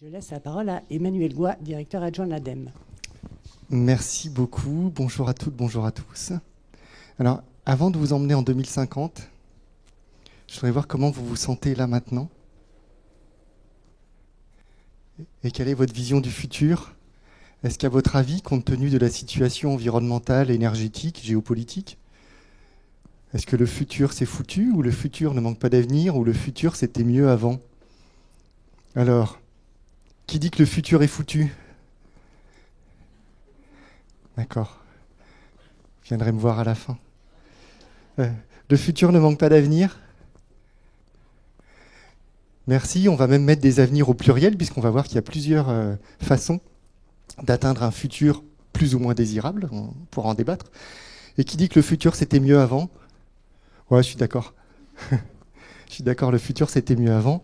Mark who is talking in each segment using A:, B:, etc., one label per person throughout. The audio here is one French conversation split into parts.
A: Je laisse la parole à Emmanuel Goua, directeur adjoint de l'ADEME.
B: Merci beaucoup. Bonjour à toutes, bonjour à tous. Alors, avant de vous emmener en 2050, je voudrais voir comment vous vous sentez là maintenant. Et quelle est votre vision du futur? Est-ce qu'à votre avis, compte tenu de la situation environnementale, énergétique, géopolitique, est-ce que le futur c'est foutu, ou le futur ne manque pas d'avenir, ou le futur c'était mieux avant? Alors, qui dit que le futur est foutu? D'accord. Je viendrai me voir à la fin. Le futur ne manque pas d'avenir? Merci. On va même mettre des avenirs au pluriel, puisqu'on va voir qu'il y a plusieurs façons d'atteindre un futur plus ou moins désirable. On pourra en débattre. Et qui dit que le futur c'était mieux avant? Ouais, je suis d'accord. Je suis d'accord, le futur c'était mieux avant.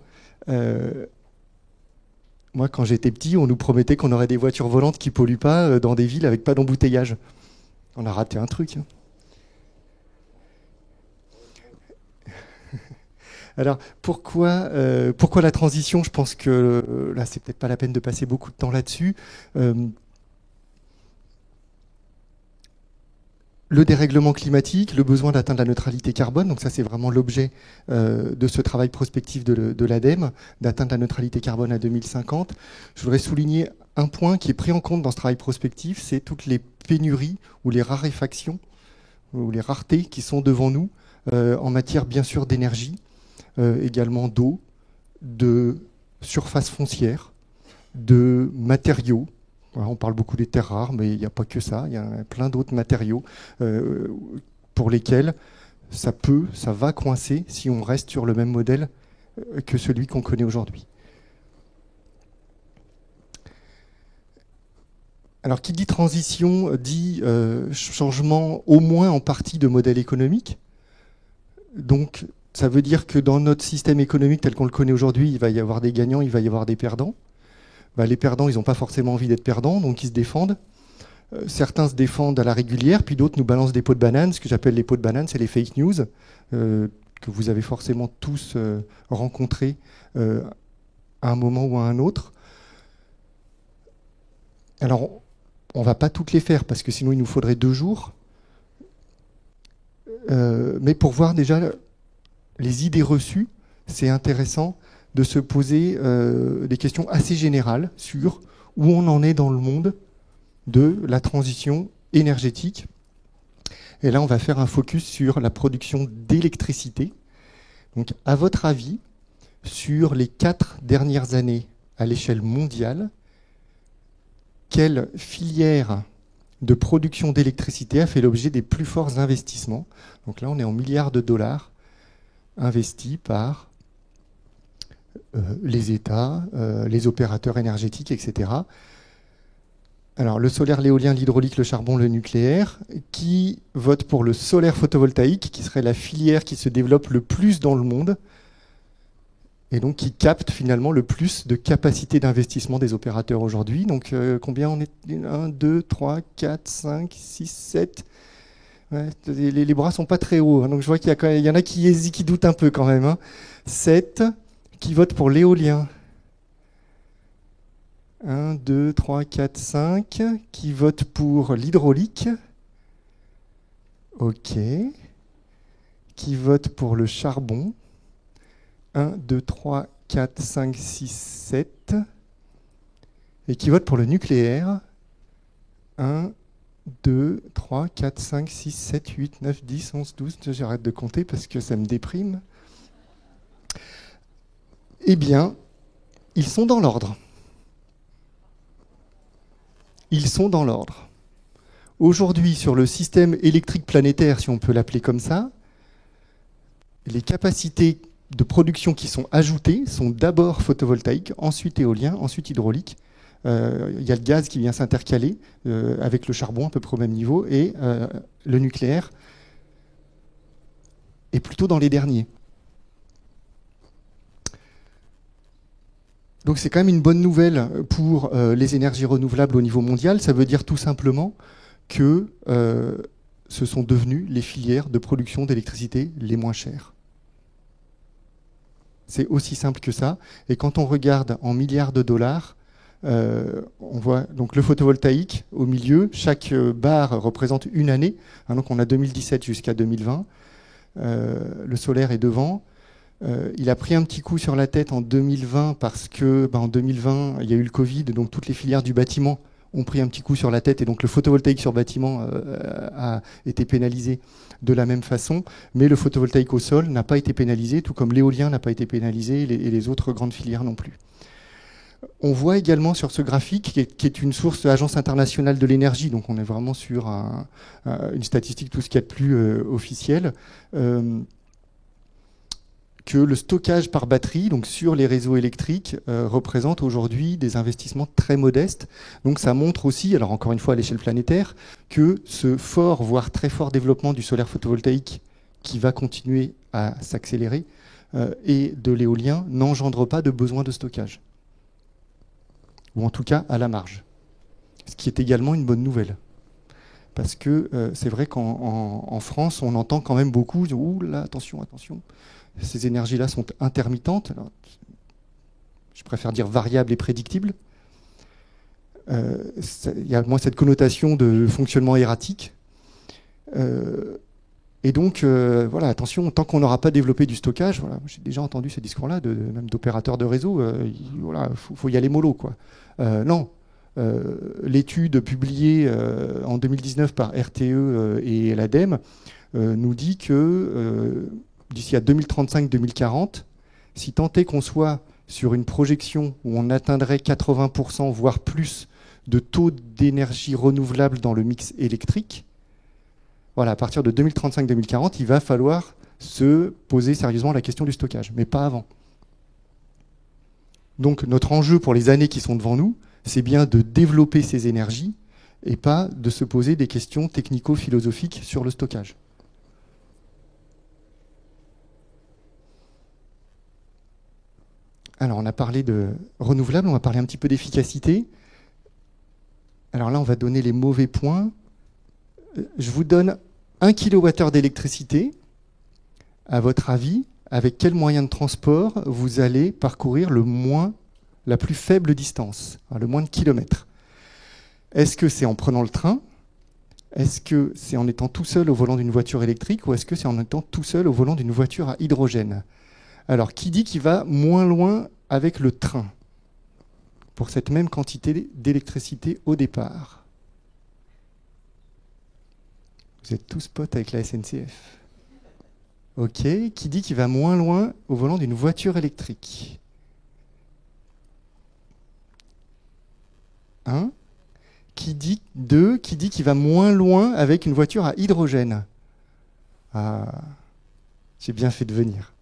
B: Moi, quand j'étais petit, on nous promettait qu'on aurait des voitures volantes qui polluent pas dans des villes avec pas d'embouteillage. On a raté un truc. Alors, pourquoi la transition? Je pense que là, c'est peut-être pas la peine de passer beaucoup de temps là-dessus. Le dérèglement climatique, le besoin d'atteindre la neutralité carbone, donc ça c'est vraiment l'objet de ce travail prospectif de l'ADEME, d'atteindre la neutralité carbone à 2050. Je voudrais souligner un point qui est pris en compte dans ce travail prospectif, c'est toutes les pénuries ou les raréfactions ou les raretés qui sont devant nous en matière bien sûr d'énergie, également d'eau, de surface foncière, de matériaux. On parle beaucoup des terres rares, mais il n'y a pas que ça. Il y a plein d'autres matériaux pour lesquels ça va coincer si on reste sur le même modèle que celui qu'on connaît aujourd'hui. Alors, qui dit transition dit changement au moins en partie de modèle économique. Donc, ça veut dire que dans notre système économique tel qu'on le connaît aujourd'hui, il va y avoir des gagnants, il va y avoir des perdants. Les perdants, ils n'ont pas forcément envie d'être perdants, donc ils se défendent. Certains se défendent à la régulière, puis d'autres nous balancent des pots de banane. Ce que j'appelle les pots de banane, c'est les fake news, que vous avez forcément tous rencontrés à un moment ou à un autre. Alors, on ne va pas toutes les faire, parce que sinon il nous faudrait 2 jours. Mais pour voir déjà les idées reçues, c'est intéressant de se poser des questions assez générales sur où on en est dans le monde de la transition énergétique. Et là, on va faire un focus sur la production d'électricité. Donc, à votre avis, sur les 4 dernières années à l'échelle mondiale, quelle filière de production d'électricité a fait l'objet des plus forts investissements? Donc là, on est en milliards de dollars investis par les États, les opérateurs énergétiques, etc. Alors, le solaire, l'éolien, l'hydraulique, le charbon, le nucléaire, qui vote pour le solaire photovoltaïque, qui serait la filière qui se développe le plus dans le monde, et donc qui capte finalement le plus de capacité d'investissement des opérateurs aujourd'hui. Donc, combien on est? 1, 2, 3, 4, 5, 6, 7... Ouais, les bras sont pas très hauts, hein, donc je vois qu'il y en a qui hésitent, qui doutent un peu quand même. Hein. 7... Qui vote pour l'éolien? 1, 2, 3, 4, 5. Qui vote pour l'hydraulique? Ok. Qui vote pour le charbon? 1, 2, 3, 4, 5, 6, 7. Et qui vote pour le nucléaire? 1, 2, 3, 4, 5, 6, 7, 8, 9, 10, 11, 12. J'arrête de compter parce que ça me déprime. Eh bien, ils sont dans l'ordre. Ils sont dans l'ordre. Aujourd'hui, sur le système électrique planétaire, si on peut l'appeler comme ça, les capacités de production qui sont ajoutées sont d'abord photovoltaïques, ensuite éolien, ensuite hydraulique. Il y a le gaz qui vient s'intercaler avec le charbon à peu près au même niveau, et le nucléaire est plutôt dans les derniers. Donc c'est quand même une bonne nouvelle pour les énergies renouvelables au niveau mondial. Ça veut dire tout simplement que ce sont devenues les filières de production d'électricité les moins chères. C'est aussi simple que ça. Et quand on regarde en milliards de dollars, on voit donc le photovoltaïque au milieu. Chaque barre représente une année. Donc on a 2017 jusqu'à 2020. Le solaire est devant. Il a pris un petit coup sur la tête en 2020 parce que en 2020, il y a eu le Covid, donc toutes les filières du bâtiment ont pris un petit coup sur la tête, et donc le photovoltaïque sur bâtiment a été pénalisé de la même façon, mais le photovoltaïque au sol n'a pas été pénalisé, tout comme l'éolien n'a pas été pénalisé, et les autres grandes filières non plus. On voit également sur ce graphique, qui est une source Agence internationale de l'énergie, donc on est vraiment sur une statistique, tout ce qu'il y a de plus officiel, que le stockage par batterie, donc sur les réseaux électriques, représente aujourd'hui des investissements très modestes. Donc ça montre aussi, alors encore une fois à l'échelle planétaire, que ce fort, voire très fort développement du solaire photovoltaïque, qui va continuer à s'accélérer, et de l'éolien, n'engendre pas de besoin de stockage. Ou en tout cas à la marge. Ce qui est également une bonne nouvelle. Parce que c'est vrai qu'en France, on entend quand même beaucoup, ouh là, attention, attention. Ces énergies-là sont intermittentes. Alors, je préfère dire variables et prédictibles. Il y a moins cette connotation de fonctionnement erratique. Et donc, voilà, attention, tant qu'on n'aura pas développé du stockage, voilà, j'ai déjà entendu ces discours-là, même d'opérateurs de réseau, voilà, faut y aller mollo, quoi. Non. L'étude publiée en 2019 par RTE et l'ADEME nous dit que d'ici à 2035-2040, si tant est qu'on soit sur une projection où on atteindrait 80%, voire plus, de taux d'énergie renouvelable dans le mix électrique, voilà, à partir de 2035-2040, il va falloir se poser sérieusement la question du stockage, mais pas avant. Donc notre enjeu pour les années qui sont devant nous, c'est bien de développer ces énergies et pas de se poser des questions technico-philosophiques sur le stockage. Alors, on a parlé de renouvelable, on va parler un petit peu d'efficacité. Alors là, on va donner les mauvais points. Je vous donne 1 kWh d'électricité. À votre avis, avec quel moyen de transport vous allez parcourir la plus faible distance, le moins de kilomètres? Est-ce que c'est en prenant le train? Est-ce que c'est en étant tout seul au volant d'une voiture électrique? Ou est-ce que c'est en étant tout seul au volant d'une voiture à hydrogène? Alors, qui dit qu'il va moins loin avec le train pour cette même quantité d'électricité au départ? Vous êtes tous potes avec la SNCF. Ok, qui dit qu'il va moins loin au volant d'une voiture électrique? Hein? Qui dit qu'il va moins loin avec une voiture à hydrogène? Ah, j'ai bien fait de venir.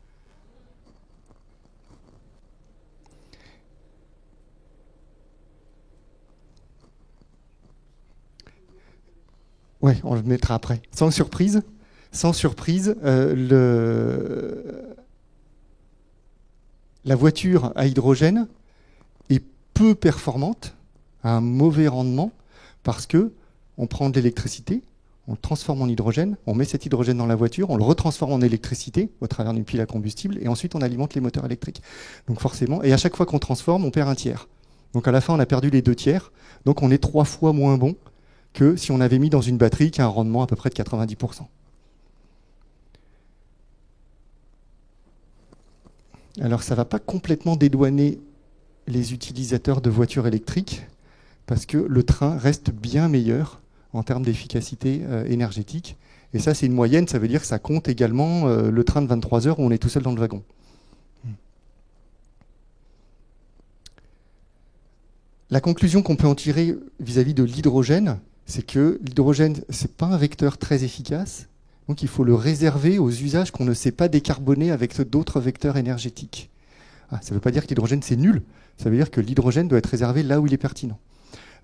B: Ouais, on le mettra après. Sans surprise, la voiture à hydrogène est peu performante, a un mauvais rendement, parce que on prend de l'électricité, on le transforme en hydrogène, on met cet hydrogène dans la voiture, on le retransforme en électricité au travers d'une pile à combustible, et ensuite on alimente les moteurs électriques. Donc forcément, et à chaque fois qu'on transforme, on perd un tiers. Donc à la fin, on a perdu les 2 tiers, donc on est 3 fois moins bon que si on avait mis dans une batterie qui a un rendement à peu près de 90%. Alors ça ne va pas complètement dédouaner les utilisateurs de voitures électriques, parce que le train reste bien meilleur en termes d'efficacité énergétique. Et ça, c'est une moyenne, ça veut dire que ça compte également le train de 23 heures où on est tout seul dans le wagon. La conclusion qu'on peut en tirer vis-à-vis de l'hydrogène, c'est que l'hydrogène, ce n'est pas un vecteur très efficace, donc il faut le réserver aux usages qu'on ne sait pas décarboner avec d'autres vecteurs énergétiques. Ça ne veut pas dire que l'hydrogène c'est nul, ça veut dire que l'hydrogène doit être réservé là où il est pertinent.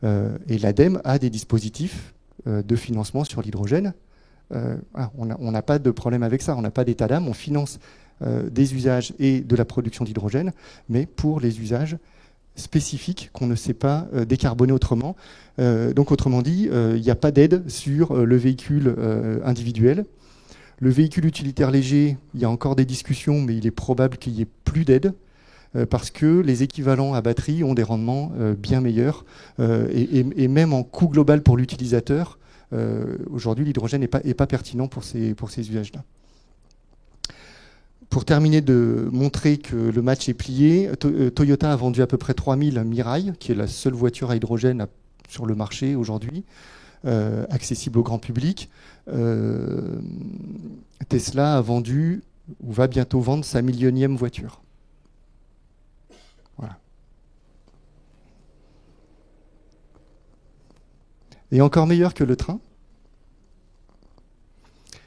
B: Et l'ADEME a des dispositifs de financement sur l'hydrogène. On n'a pas de problème avec ça, on n'a pas d'état d'âme, on finance des usages et de la production d'hydrogène, mais pour les usages spécifiques qu'on ne sait pas décarboner autrement. Donc autrement dit, il n'y a pas d'aide sur le véhicule individuel. Le véhicule utilitaire léger, il y a encore des discussions, mais il est probable qu'il n'y ait plus d'aide, parce que les équivalents à batterie ont des rendements bien meilleurs, et même en coût global pour l'utilisateur, aujourd'hui l'hydrogène n'est pas pertinent pour ces usages-là. Pour terminer de montrer que le match est plié, Toyota a vendu à peu près 3000 Mirai, qui est la seule voiture à hydrogène sur le marché aujourd'hui, accessible au grand public. Tesla a vendu, ou va bientôt vendre, sa millionième voiture. Voilà. Et encore meilleur que le train,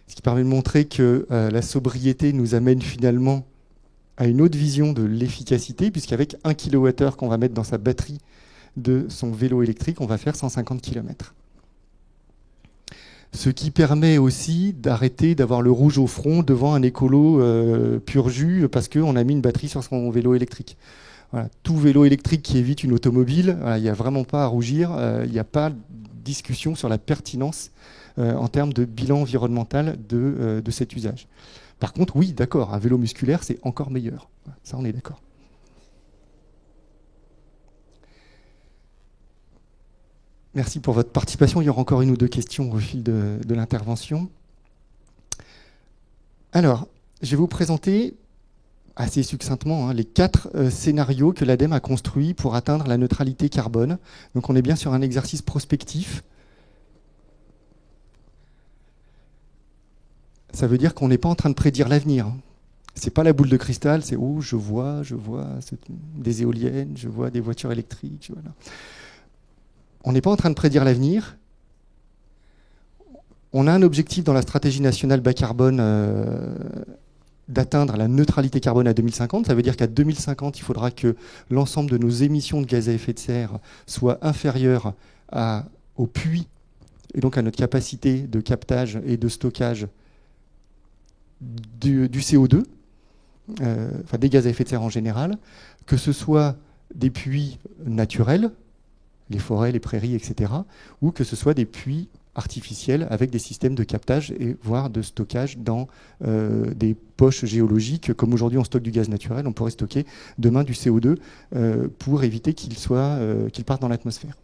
B: ce qui permet de montrer que la sobriété nous amène finalement à une autre vision de l'efficacité, puisqu'avec 1 kWh qu'on va mettre dans sa batterie de son vélo électrique, on va faire 150 km. Ce qui permet aussi d'arrêter d'avoir le rouge au front devant un écolo pur jus, parce qu'on a mis une batterie sur son vélo électrique. Voilà. Tout vélo électrique qui évite une automobile, il n'y a vraiment pas à rougir, il n'y a pas de discussion sur la pertinence en termes de bilan environnemental de cet usage. Par contre, oui, d'accord, un vélo musculaire, c'est encore meilleur. Ça, on est d'accord. Merci pour votre participation. Il y aura encore une ou deux questions au fil de l'intervention. Alors, je vais vous présenter assez succinctement les 4 scénarios que l'ADEME a construits pour atteindre la neutralité carbone. Donc on est bien sur un exercice prospectif. Ça veut dire qu'on n'est pas en train de prédire l'avenir. C'est pas la boule de cristal, c'est oh, je vois des éoliennes, je vois des voitures électriques. Voilà. On n'est pas en train de prédire l'avenir. On a un objectif dans la stratégie nationale bas carbone d'atteindre la neutralité carbone à 2050. Ça veut dire qu'à 2050, il faudra que l'ensemble de nos émissions de gaz à effet de serre soient inférieures au puits et donc à notre capacité de captage et de stockage du CO2, enfin des gaz à effet de serre en général, que ce soit des puits naturels, les forêts, les prairies, etc., ou que ce soit des puits artificiels avec des systèmes de captage et voire de stockage dans des poches géologiques. Comme aujourd'hui on stocke du gaz naturel, on pourrait stocker demain du CO2 pour éviter qu'il parte dans l'atmosphère.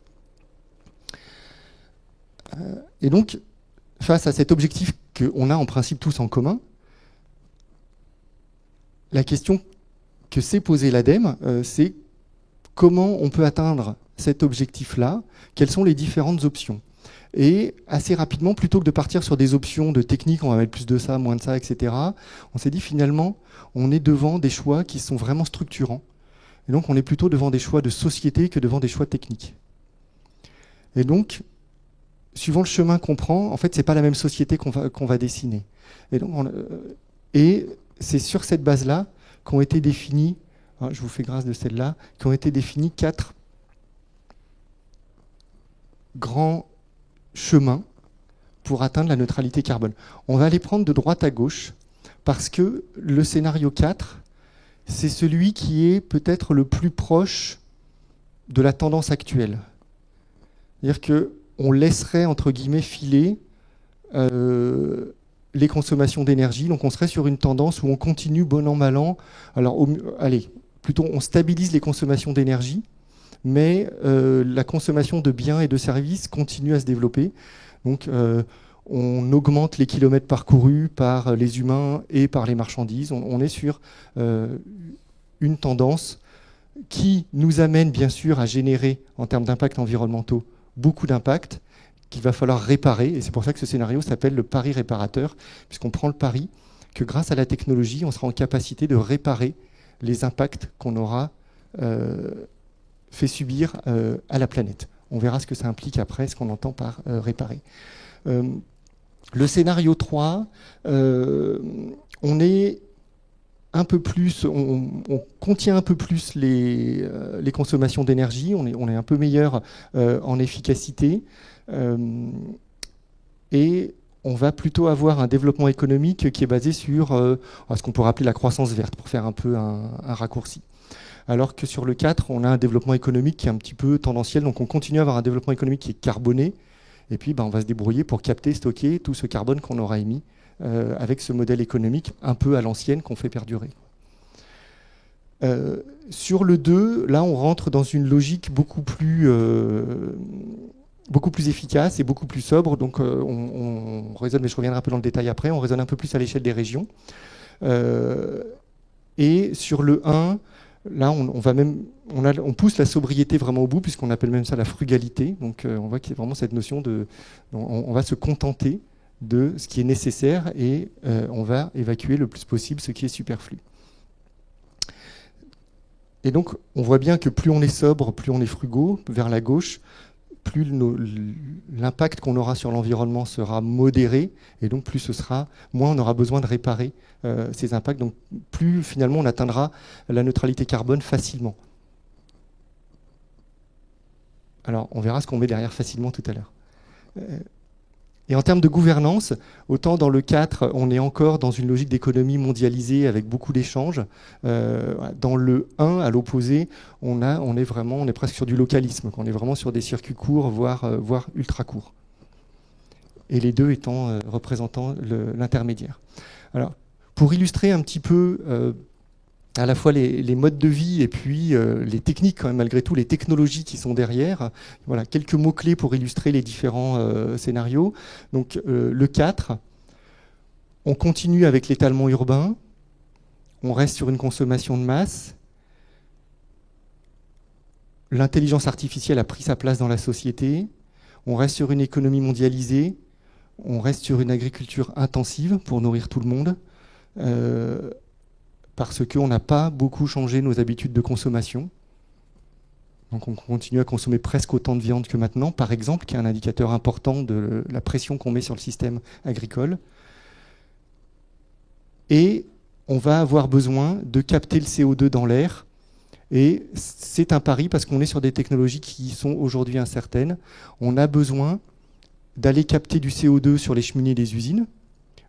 B: Et donc, face à cet objectif qu'on a en principe tous en commun, la question que s'est posée l'ADEME, c'est comment on peut atteindre cet objectif-là, quelles sont les différentes options. Et assez rapidement, plutôt que de partir sur des options de technique, on va mettre plus de ça, moins de ça, etc., on s'est dit finalement, on est devant des choix qui sont vraiment structurants. Et donc on est plutôt devant des choix de société que devant des choix techniques. Et donc, suivant le chemin qu'on prend, en fait, c'est pas la même société qu'on va dessiner. Et donc, c'est sur cette base-là qu'ont été définis, je vous fais grâce de celle-là, qu'ont été définis 4 grands chemins pour atteindre la neutralité carbone. On va les prendre de droite à gauche parce que le scénario 4, c'est celui qui est peut-être le plus proche de la tendance actuelle. C'est-à-dire qu'on laisserait, entre guillemets, filer les consommations d'énergie. Donc on serait sur une tendance où on continue bon an, mal an. Alors, plutôt on stabilise les consommations d'énergie, mais la consommation de biens et de services continue à se développer. Donc on augmente les kilomètres parcourus par les humains et par les marchandises. On est sur une tendance qui nous amène bien sûr à générer, en termes d'impact environnementaux, beaucoup d'impact qu'il va falloir réparer. Et c'est pour ça que ce scénario s'appelle le pari réparateur, puisqu'on prend le pari que grâce à la technologie, on sera en capacité de réparer les impacts qu'on aura fait subir à la planète. On verra ce que ça implique après, ce qu'on entend par réparer. Le scénario 3, on est un peu plus, on contient un peu plus les consommations d'énergie, on est un peu meilleur en efficacité, et on va plutôt avoir un développement économique qui est basé sur ce qu'on pourrait appeler la croissance verte, pour faire un peu un raccourci. Alors que sur le 4, on a un développement économique qui est un petit peu tendanciel, donc on continue à avoir un développement économique qui est carboné, et puis on va se débrouiller pour capter, stocker tout ce carbone qu'on aura émis avec ce modèle économique un peu à l'ancienne qu'on fait perdurer. Sur le 2, là on rentre dans une logique beaucoup plus efficace et beaucoup plus sobre. Donc on raisonne, mais je reviendrai un peu dans le détail après, on raisonne un peu plus à l'échelle des régions. Et sur le 1, là on pousse la sobriété vraiment au bout, puisqu'on appelle même ça la frugalité. Donc on voit qu'il y a vraiment cette notion de... On va se contenter de ce qui est nécessaire et on va évacuer le plus possible ce qui est superflu. Et donc, on voit bien que plus on est sobre, plus on est frugaux, vers la gauche, plus l'impact qu'on aura sur l'environnement sera modéré, et donc moins on aura besoin de réparer ces impacts, donc plus finalement on atteindra la neutralité carbone facilement. Alors, on verra ce qu'on met derrière facilement tout à l'heure. Et en termes de gouvernance, autant dans le 4, on est encore dans une logique d'économie mondialisée avec beaucoup d'échanges. Dans le 1, à l'opposé, on est presque sur du localisme. On est vraiment sur des circuits courts, voire ultra courts. Et les deux étant représentant l'intermédiaire. Alors, pour illustrer un petit peu à la fois les modes de vie et puis les techniques, quand même, malgré tout, les technologies qui sont derrière. Voilà, quelques mots-clés pour illustrer les différents scénarios. Donc, le 4, on continue avec l'étalement urbain, on reste sur une consommation de masse, l'intelligence artificielle a pris sa place dans la société, on reste sur une économie mondialisée, on reste sur une agriculture intensive pour nourrir tout le monde, parce qu'on n'a pas beaucoup changé nos habitudes de consommation. Donc on continue à consommer presque autant de viande que maintenant, par exemple, qui est un indicateur important de la pression qu'on met sur le système agricole. Et on va avoir besoin de capter le CO2 dans l'air. Et c'est un pari parce qu'on est sur des technologies qui sont aujourd'hui incertaines. On a besoin d'aller capter du CO2 sur les cheminées des usines,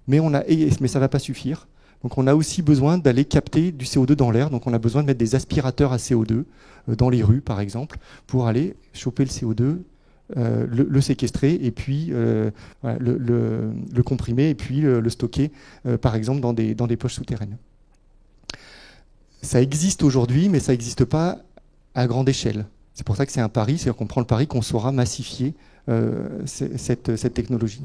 B: mais ça ne va pas suffire. Donc on a aussi besoin d'aller capter du CO2 dans l'air. Donc on a besoin de mettre des aspirateurs à CO2 dans les rues, par exemple, pour aller choper le CO2, le séquestrer et puis voilà, le comprimer et puis le stocker, par exemple, dans des poches souterraines. Ça existe aujourd'hui, mais ça n'existe pas à grande échelle. C'est pour ça que c'est un pari, c'est-à-dire qu'on prend le pari qu'on saura massifier cette technologie.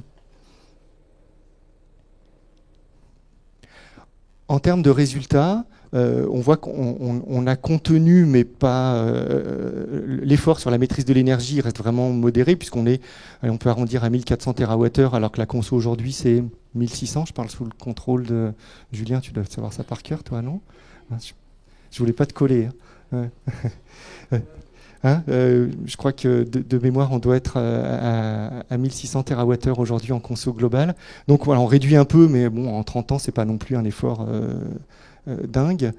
B: En termes de résultats, on voit qu'on a contenu, mais pas l'effort sur la maîtrise de l'énergie reste vraiment modéré, on peut arrondir à 1400 TWh, alors que la conso aujourd'hui c'est 1600. Je parle sous le contrôle de Julien, tu dois savoir ça par cœur, toi, non? Je voulais pas te coller. Hein. Je crois que de mémoire, on doit être à 1600 TWh aujourd'hui en conso global. Donc voilà, on réduit un peu, mais bon, en 30 ans, c'est pas non plus un effort dingue.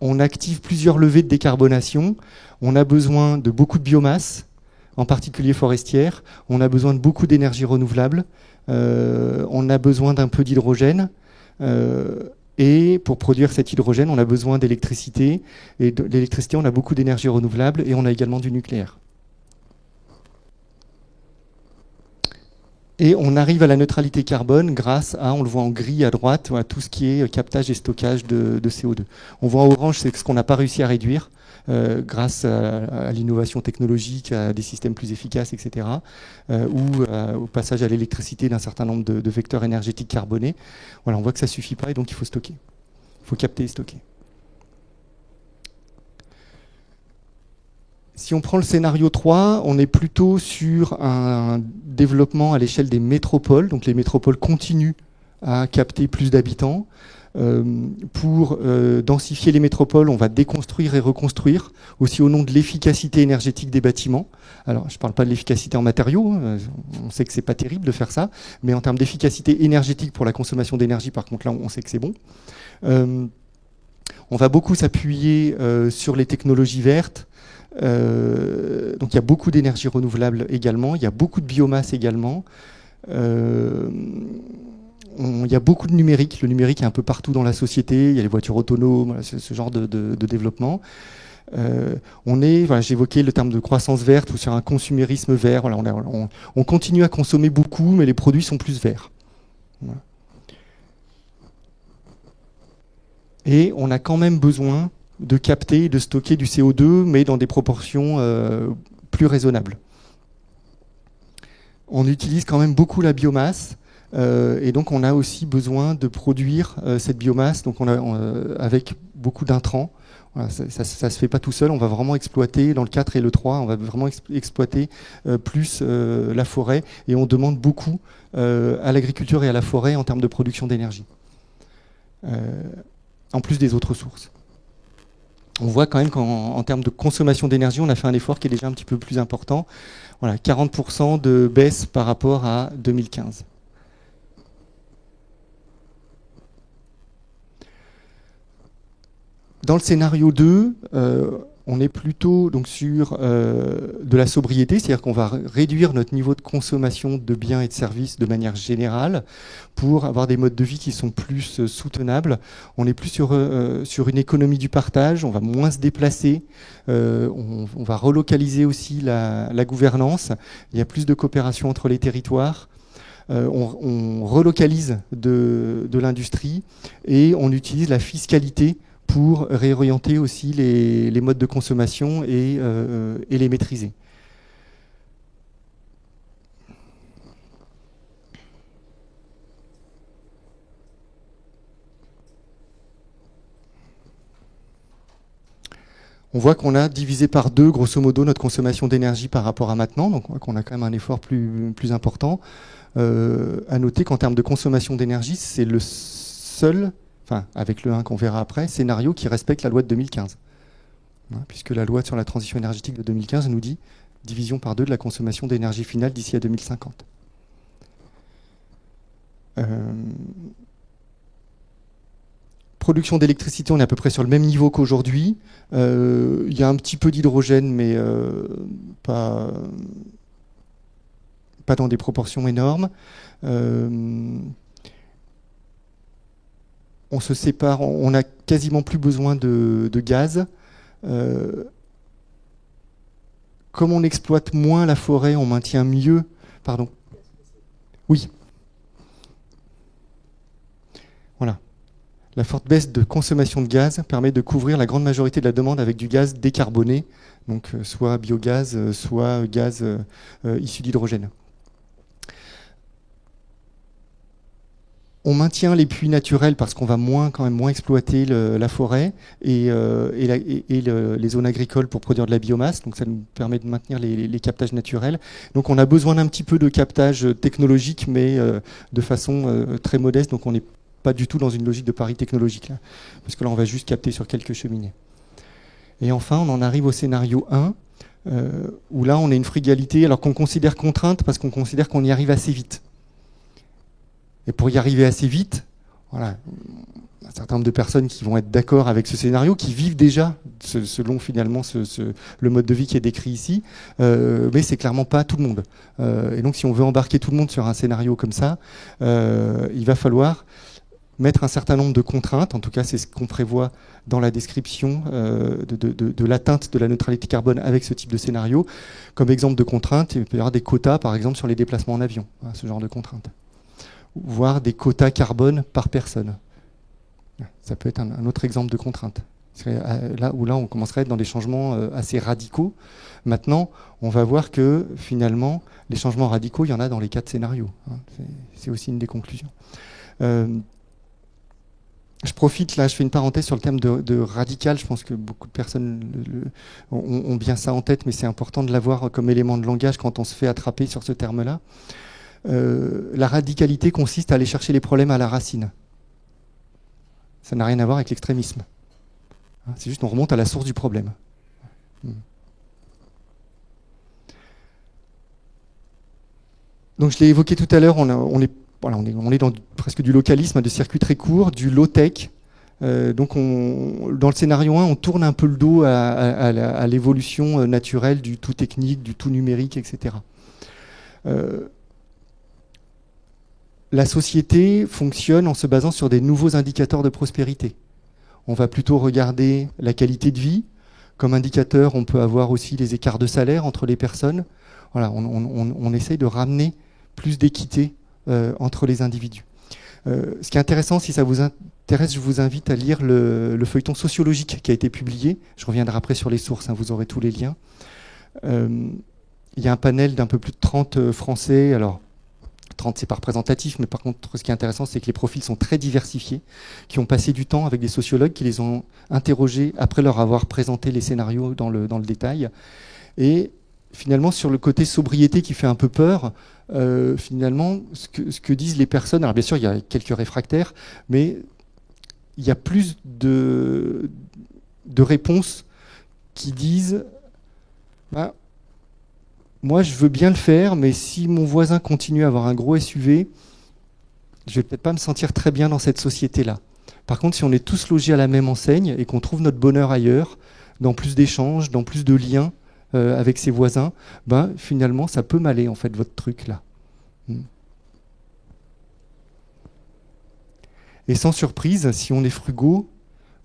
B: On active plusieurs levées de décarbonation. On a besoin de beaucoup de biomasse, en particulier forestière. On a besoin de beaucoup d'énergie renouvelable. On a besoin d'un peu d'hydrogène. Et pour produire cet hydrogène, on a besoin d'électricité. Et de l'électricité, on a beaucoup d'énergie renouvelable et on a également du nucléaire. Et on arrive à la neutralité carbone grâce à, on le voit en gris à droite, à tout ce qui est captage et stockage de CO2. On voit en orange, c'est ce qu'on n'a pas réussi à réduire grâce à l'innovation technologique, à des systèmes plus efficaces, etc. Ou au passage à l'électricité d'un certain nombre de vecteurs énergétiques carbonés. Voilà, on voit que ça ne suffit pas et donc il faut stocker. Il faut capter et stocker. Si on prend le scénario 3, on est plutôt sur un développement à l'échelle des métropoles. Donc les métropoles continuent à capter plus d'habitants. Pour densifier les métropoles, on va déconstruire et reconstruire, aussi au nom de l'efficacité énergétique des bâtiments. Alors, je ne parle pas de l'efficacité en matériaux, on sait que ce n'est pas terrible de faire ça, mais en termes d'efficacité énergétique pour la consommation d'énergie, par contre, là, on sait que c'est bon. On va beaucoup s'appuyer sur les technologies vertes. Donc il y a beaucoup d'énergie renouvelable également, il y a beaucoup de biomasse également. Il y a beaucoup de numérique. Le numérique est un peu partout dans la société. Il y a les voitures autonomes, voilà, ce genre de développement. Voilà, j'évoquais le terme de croissance verte ou sur un consumérisme vert. Voilà, on continue à consommer beaucoup, mais les produits sont plus verts. Et on a quand même besoin de capter et de stocker du CO2, mais dans des proportions plus raisonnables. On utilise quand même beaucoup la biomasse, et donc on a aussi besoin de produire cette biomasse donc avec beaucoup d'intrants. Voilà, ça ne se fait pas tout seul, on va vraiment exploiter, dans le 4 et le 3, on va vraiment exploiter plus la forêt, et on demande beaucoup à l'agriculture et à la forêt en termes de production d'énergie, en plus des autres sources. On voit quand même qu'en termes de consommation d'énergie, on a fait un effort qui est déjà un petit peu plus important. Voilà, 40% de baisse par rapport à 2015. Dans le scénario 2, on est plutôt donc, sur de la sobriété, c'est-à-dire qu'on va réduire notre niveau de consommation de biens et de services de manière générale pour avoir des modes de vie qui sont plus soutenables. On est plus sur une économie du partage, on va moins se déplacer, on va relocaliser aussi la gouvernance, il y a plus de coopération entre les territoires. On relocalise de l'industrie et on utilise la fiscalité pour réorienter aussi les modes de consommation et les maîtriser. On voit qu'on a divisé par 2, grosso modo, notre consommation d'énergie par rapport à maintenant. Donc on voit qu'on a quand même un effort plus important. À noter qu'en termes de consommation d'énergie, c'est le seul, enfin avec le 1 qu'on verra après, scénario qui respecte la loi de 2015. Puisque la loi sur la transition énergétique de 2015 nous dit division par 2 de la consommation d'énergie finale d'ici à 2050. Production d'électricité, on est à peu près sur le même niveau qu'aujourd'hui. Il y a un petit peu d'hydrogène, mais pas dans des proportions énormes. On se sépare, on n'a quasiment plus besoin de gaz. Comme on exploite moins la forêt, on maintient mieux... Pardon. Oui. Voilà. La forte baisse de consommation de gaz permet de couvrir la grande majorité de la demande avec du gaz décarboné, donc soit biogaz, soit gaz issu d'hydrogène. On maintient les puits naturels parce qu'on va quand même moins exploiter la forêt et les zones agricoles pour produire de la biomasse. Donc ça nous permet de maintenir les captages naturels. Donc on a besoin d'un petit peu de captage technologique, mais de façon très modeste. Donc on n'est pas du tout dans une logique de pari technologique, là, parce que là on va juste capter sur quelques cheminées. Et enfin on en arrive au scénario 1, où là on a une frugalité, alors qu'on considère contrainte parce qu'on considère qu'on y arrive assez vite. Et pour y arriver assez vite, voilà, un certain nombre de personnes qui vont être d'accord avec ce scénario, qui vivent déjà selon finalement le mode de vie qui est décrit ici, mais c'est clairement pas tout le monde. Et donc si on veut embarquer tout le monde sur un scénario comme ça, il va falloir mettre un certain nombre de contraintes, en tout cas c'est ce qu'on prévoit dans la description de l'atteinte de la neutralité carbone avec ce type de scénario. Comme exemple de contraintes, il peut y avoir des quotas par exemple sur les déplacements en avion, ce genre de contraintes. Voire des quotas carbone par personne. Ça peut être un autre exemple de contrainte. Là où on commencerait à être dans des changements assez radicaux. Maintenant, on va voir que finalement, les changements radicaux, il y en a dans les 4 scénarios. C'est aussi une des conclusions. Je profite, là, je fais une parenthèse sur le terme de radical. Je pense que beaucoup de personnes ont bien ça en tête, mais c'est important de l'avoir comme élément de langage quand on se fait attraper sur ce terme-là. La radicalité consiste à aller chercher les problèmes à la racine. Ça n'a rien à voir avec l'extrémisme. C'est juste on remonte à la source du problème. Donc je l'ai évoqué tout à l'heure, on est dans presque du localisme, de circuits très courts, du low-tech. Donc dans le scénario 1, on tourne un peu le dos à l'évolution naturelle du tout technique, du tout numérique, etc. La société fonctionne en se basant sur des nouveaux indicateurs de prospérité. On va plutôt regarder la qualité de vie. Comme indicateur, on peut avoir aussi les écarts de salaire entre les personnes. Voilà, on essaye de ramener plus d'équité entre les individus. Ce qui est intéressant, si ça vous intéresse, je vous invite à lire le feuilleton sociologique qui a été publié. Je reviendrai après sur les sources, hein, vous aurez tous les liens. Il y a un panel d'un peu plus de 30 Français. Alors, 30, c'est pas représentatif, mais par contre, ce qui est intéressant, c'est que les profils sont très diversifiés, qui ont passé du temps avec des sociologues qui les ont interrogés après leur avoir présenté les scénarios dans le détail. Et finalement, sur le côté sobriété qui fait un peu peur, finalement, ce que disent les personnes, alors bien sûr, il y a quelques réfractaires, mais il y a plus de réponses qui disent bah, moi, je veux bien le faire, mais si mon voisin continue à avoir un gros SUV, je vais peut-être pas me sentir très bien dans cette société-là. Par contre, si on est tous logés à la même enseigne et qu'on trouve notre bonheur ailleurs, dans plus d'échanges, dans plus de liens avec ses voisins, ben, finalement, ça peut m'aller, en fait, votre truc là. Et sans surprise, si on est frugaux,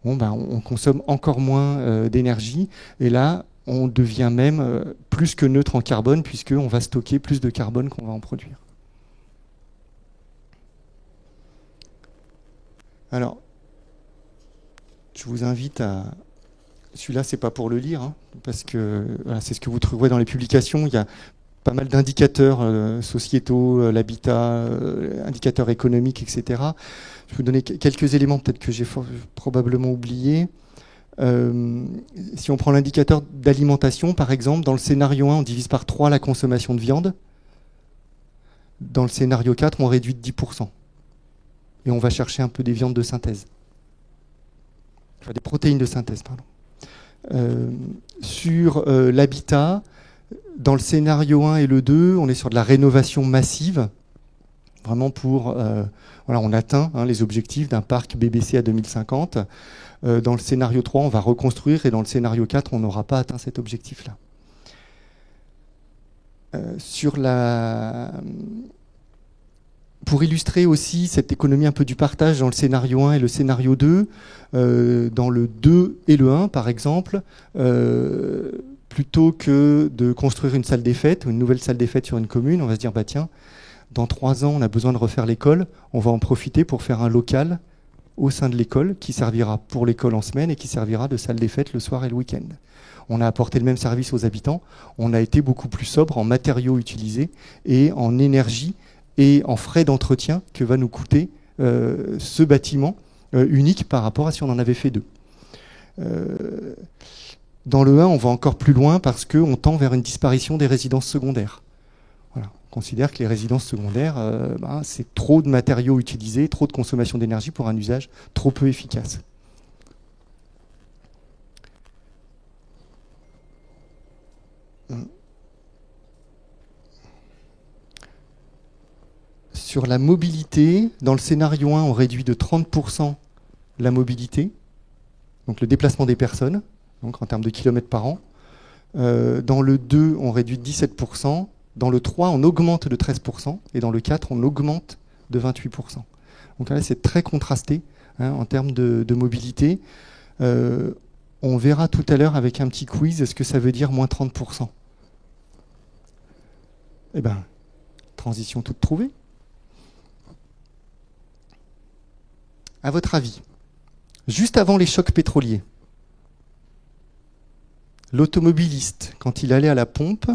B: bon, ben, on consomme encore moins d'énergie. Et là, on devient même plus que neutre en carbone, puisqu'on va stocker plus de carbone qu'on va en produire. Alors, je vous invite à... Celui-là, c'est pas pour le lire, hein, parce que voilà, c'est ce que vous trouverez dans les publications. Il y a pas mal d'indicateurs sociétaux, l'habitat, indicateurs économiques, etc. Je vais vous donner quelques éléments, peut-être que j'ai probablement oublié. Si on prend l'indicateur d'alimentation, par exemple, dans le scénario 1, on divise par 3 la consommation de viande. Dans le scénario 4, on réduit de 10%. Et on va chercher un peu des viandes de synthèse. Enfin, des protéines de synthèse, pardon. Sur l'habitat, dans le scénario 1 et le 2, on est sur de la rénovation massive. Vraiment pour... voilà, on atteint les objectifs d'un parc BBC à 2050. Dans le scénario 3, on va reconstruire, et dans le scénario 4, on n'aura pas atteint cet objectif-là. Pour illustrer aussi cette économie un peu du partage dans le scénario 1 et le scénario 2, dans le 2 et le 1, par exemple, plutôt que de construire une salle des fêtes, une nouvelle salle des fêtes sur une commune, on va se dire, bah tiens, dans 3 ans, on a besoin de refaire l'école, on va en profiter pour faire un local au sein de l'école, qui servira pour l'école en semaine et qui servira de salle des fêtes le soir et le week-end. On a apporté le même service aux habitants, on a été beaucoup plus sobre en matériaux utilisés et en énergie et en frais d'entretien que va nous coûter ce bâtiment unique par rapport à si on en avait fait 2. Dans le 1, on va encore plus loin parce qu'on tend vers une disparition des résidences secondaires. Voilà. On considère que les résidences secondaires, c'est trop de matériaux utilisés, trop de consommation d'énergie pour un usage trop peu efficace. Sur la mobilité, dans le scénario 1, on réduit de 30% la mobilité, donc le déplacement des personnes, donc en termes de kilomètres par an. Dans le 2, on réduit de 17%. Dans le 3, on augmente de 13%. Et dans le 4, on augmente de 28%. Donc là, c'est très contrasté en termes de mobilité. On verra tout à l'heure avec un petit quiz ce que ça veut dire moins 30%. Eh bien, transition toute trouvée. À votre avis, juste avant les chocs pétroliers, l'automobiliste, quand il allait à la pompe,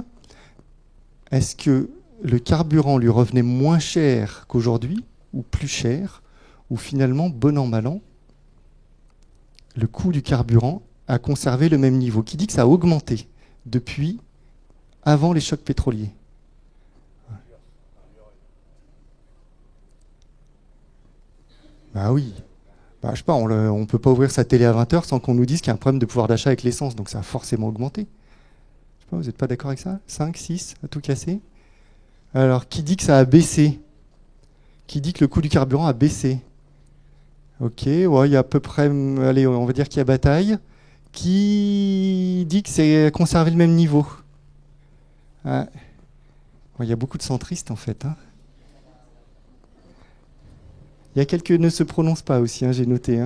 B: est-ce que le carburant lui revenait moins cher qu'aujourd'hui, ou plus cher, ou finalement, bon an, mal an, le coût du carburant a conservé le même niveau? Qui dit que ça a augmenté depuis avant les chocs pétroliers? Bah oui. Bah, je sais pas, on ne peut pas ouvrir sa télé à 20h sans qu'on nous dise qu'il y a un problème de pouvoir d'achat avec l'essence, donc ça a forcément augmenté. Je sais pas, vous n'êtes pas d'accord avec ça? 5, 6, à tout casser? Alors, qui dit que ça a baissé? Qui dit que le coût du carburant a baissé? Ok, ouais, il y a à peu près, allez, on va dire qu'il y a bataille. Qui dit que c'est conservé le même niveau? Ah. Ouais, il y a beaucoup de centristes en fait. Il y a quelques ne se prononcent pas aussi, j'ai noté.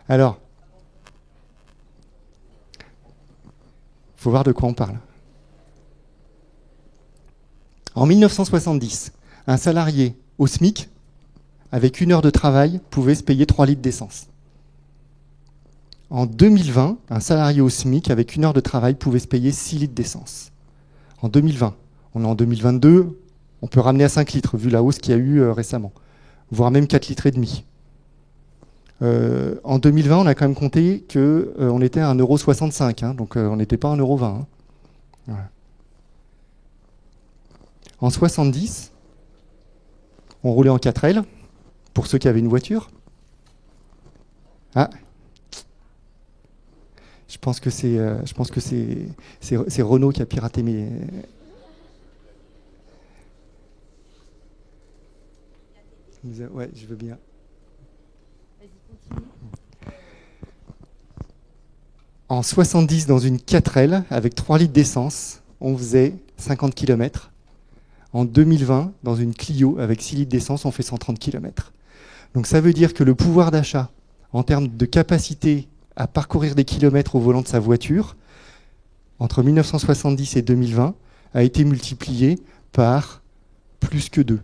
B: Alors, il faut voir de quoi on parle. En 1970, un salarié au SMIC, avec 1 heure de travail, pouvait se payer 3 litres d'essence. En 2020, un salarié au SMIC, avec 1 heure de travail, pouvait se payer 6 litres d'essence. En 2020. On est en 2022, on peut ramener à 5 litres, vu la hausse qu'il y a eu récemment, voire même 4 litres et demi. En 2020, on a quand même compté qu'on était à 1,65 €, hein, donc on n'était pas à 1,20 €. Hein. Voilà. En 70, on roulait en 4L, pour ceux qui avaient une voiture. Ah, je pense que c'est Renault qui a piraté mes... Ouais, je veux bien. En 70, dans une 4L, avec 3 litres d'essence, on faisait 50 km. En 2020, dans une Clio, avec 6 litres d'essence, on fait 130 km. Donc ça veut dire que le pouvoir d'achat, en termes de capacité à parcourir des kilomètres au volant de sa voiture, entre 1970 et 2020, a été multiplié par plus que 2.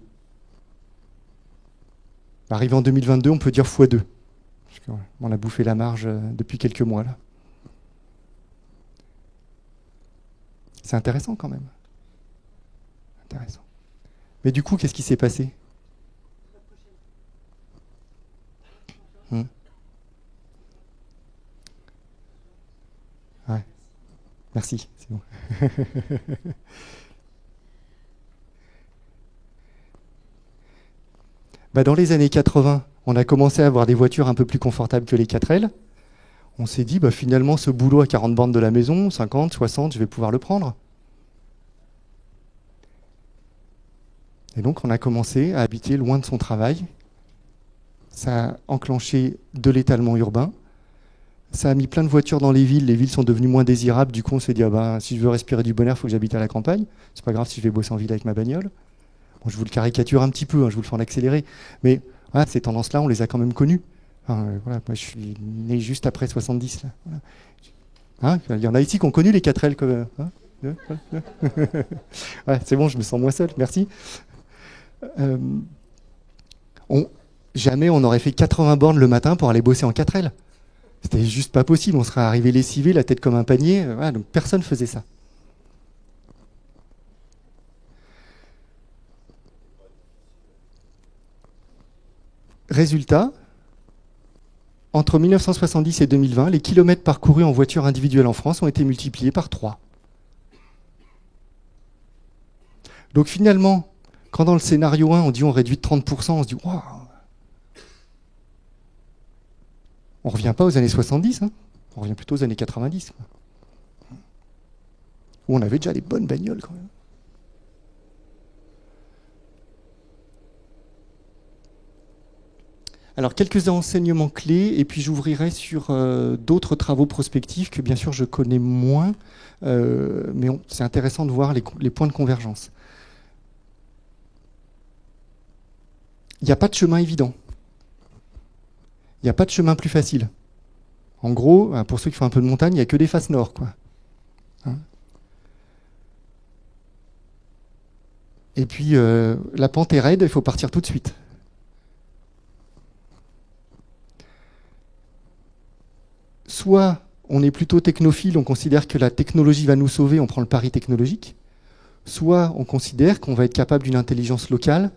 B: Arrivé en 2022, on peut dire x2. Parce qu'on a bouffé la marge depuis quelques mois là. C'est intéressant quand même. Intéressant. Mais du coup, qu'est-ce qui s'est passé ? Ouais. Merci, c'est bon. Dans les années 80, on a commencé à avoir des voitures un peu plus confortables que les 4L. On s'est dit, finalement, ce boulot à 40 bornes de la maison, 50, 60, je vais pouvoir le prendre. Et donc, on a commencé à habiter loin de son travail. Ça a enclenché de l'étalement urbain. Ça a mis plein de voitures dans les villes sont devenues moins désirables. Du coup, on s'est dit, si je veux respirer du bon air, il faut que j'habite à la campagne. C'est pas grave si je vais bosser en ville avec ma bagnole. Bon, je vous le caricature un petit peu, je vous le fais en accéléré. Mais voilà, ces tendances-là, on les a quand même connues. Voilà, moi, je suis né juste après 70. Là. Voilà. Il y en a ici qui ont connu les 4L. Ouais, c'est bon, je me sens moins seul, merci. Jamais on aurait fait 80 bornes le matin pour aller bosser en 4L. C'était juste pas possible, on serait arrivé lessivé, la tête comme un panier. Voilà, donc personne ne faisait ça. Résultat, entre 1970 et 2020, les kilomètres parcourus en voiture individuelle en France ont été multipliés par 3. Donc finalement, quand dans le scénario 1, on dit on réduit de 30%, on se dit waouh. On ne revient pas aux années 70, on revient plutôt aux années 90. Où on avait déjà des bonnes bagnoles quand même. Alors, quelques enseignements clés, et puis j'ouvrirai sur d'autres travaux prospectifs que bien sûr je connais moins, mais c'est intéressant de voir les points de convergence. Il n'y a pas de chemin évident. Il n'y a pas de chemin plus facile. En gros, pour ceux qui font un peu de montagne, il n'y a que des faces nord, quoi. Et puis, la pente est raide, il faut partir tout de suite. Soit on est plutôt technophile, on considère que la technologie va nous sauver, on prend le pari technologique. Soit on considère qu'on va être capable d'une intelligence locale,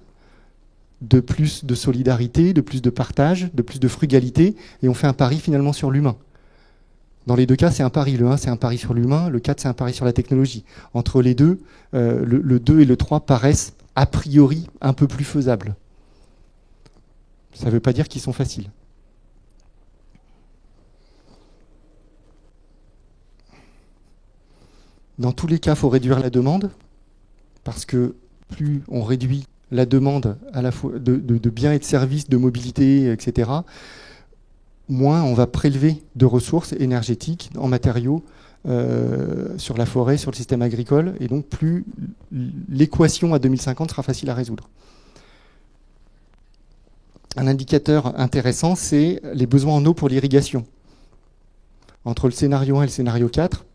B: de plus de solidarité, de plus de partage, de plus de frugalité, et on fait un pari finalement sur l'humain. Dans les deux cas, c'est un pari. Le 1, c'est un pari sur l'humain, le 4, c'est un pari sur la technologie. Entre les deux, le 2 et le 3 paraissent a priori un peu plus faisables. Ça ne veut pas dire qu'ils sont faciles. Dans tous les cas, il faut réduire la demande, parce que plus on réduit la demande à la fois de biens et de services, de mobilité, etc., moins on va prélever de ressources énergétiques en matériaux sur la forêt, sur le système agricole, et donc plus l'équation à 2050 sera facile à résoudre. Un indicateur intéressant, c'est les besoins en eau pour l'irrigation. Entre le scénario 1 et le scénario 4,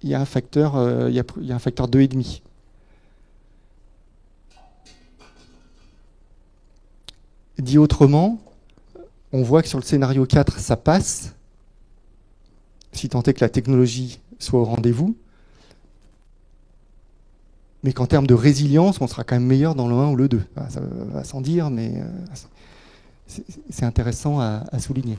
B: il y a un facteur 2,5. Dit autrement, on voit que sur le scénario 4, ça passe, si tant est que la technologie soit au rendez-vous, mais qu'en termes de résilience, on sera quand même meilleur dans le 1 ou le 2. Ça va sans dire, mais c'est intéressant à souligner.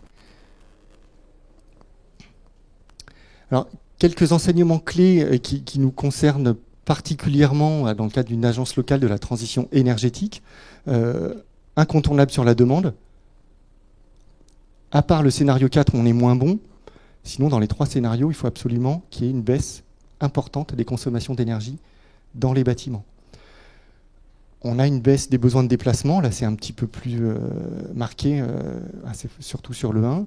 B: Alors, quelques enseignements clés qui nous concernent particulièrement dans le cadre d'une agence locale de la transition énergétique, incontournable sur la demande. À part le scénario 4, on est moins bon. Sinon, dans les 3 scénarios, il faut absolument qu'il y ait une baisse importante des consommations d'énergie dans les bâtiments. On a une baisse des besoins de déplacement. Là, c'est un petit peu plus marqué, surtout sur le 1.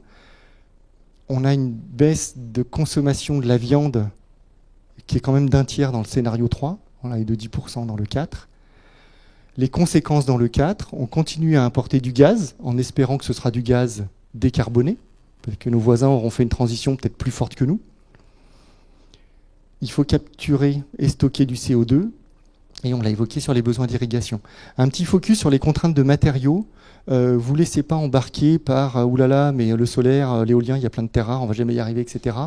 B: On a une baisse de consommation de la viande qui est quand même d'1 tiers dans le scénario 3, voilà, et de 10% dans le 4. Les conséquences dans le 4, on continue à importer du gaz en espérant que ce sera du gaz décarboné, parce que nos voisins auront fait une transition peut-être plus forte que nous. Il faut capturer et stocker du CO2, et on l'a évoqué sur les besoins d'irrigation. Un petit focus sur les contraintes de matériaux. Vous ne laissez pas embarquer par « oulala, mais le solaire, l'éolien, il y a plein de terres rares, on ne va jamais y arriver, etc. »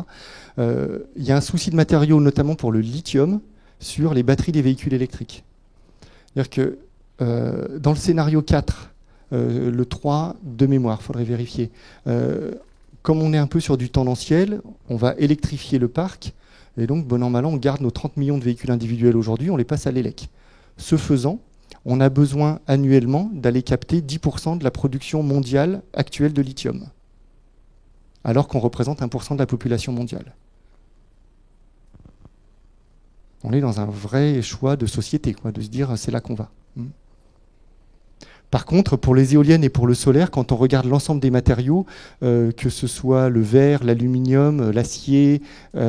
B: Il y a un souci de matériaux, notamment pour le lithium, sur les batteries des véhicules électriques. C'est-à-dire que dans le scénario 4, le 3 de mémoire, il faudrait vérifier, comme on est un peu sur du tendanciel, on va électrifier le parc, et donc, bon an, mal an, on garde nos 30 millions de véhicules individuels aujourd'hui, on les passe à l'élec. Ce faisant, on a besoin annuellement d'aller capter 10% de la production mondiale actuelle de lithium, alors qu'on représente 1% de la population mondiale. On est dans un vrai choix de société, quoi, de se dire c'est là qu'on va. Par contre, pour les éoliennes et pour le solaire, quand on regarde l'ensemble des matériaux, que ce soit le verre, l'aluminium, l'acier, et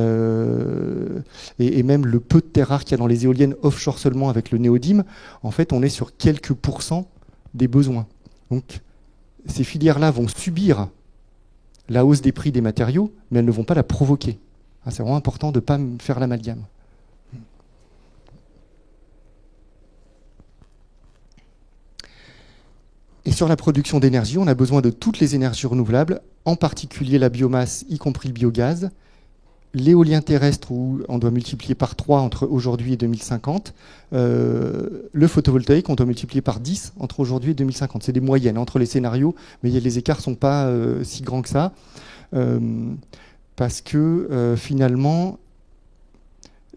B: même le peu de terres rares qu'il y a dans les éoliennes offshore seulement avec le néodyme, en fait, on est sur quelques pourcents des besoins. Donc, ces filières-là vont subir la hausse des prix des matériaux, mais elles ne vont pas la provoquer. C'est vraiment important de ne pas faire l'amalgame. Et sur la production d'énergie, on a besoin de toutes les énergies renouvelables, en particulier la biomasse, y compris le biogaz, l'éolien terrestre, où on doit multiplier par 3 entre aujourd'hui et 2050, le photovoltaïque, on doit multiplier par 10 entre aujourd'hui et 2050. C'est des moyennes entre les scénarios, mais les écarts ne sont pas si grands que ça, parce que finalement,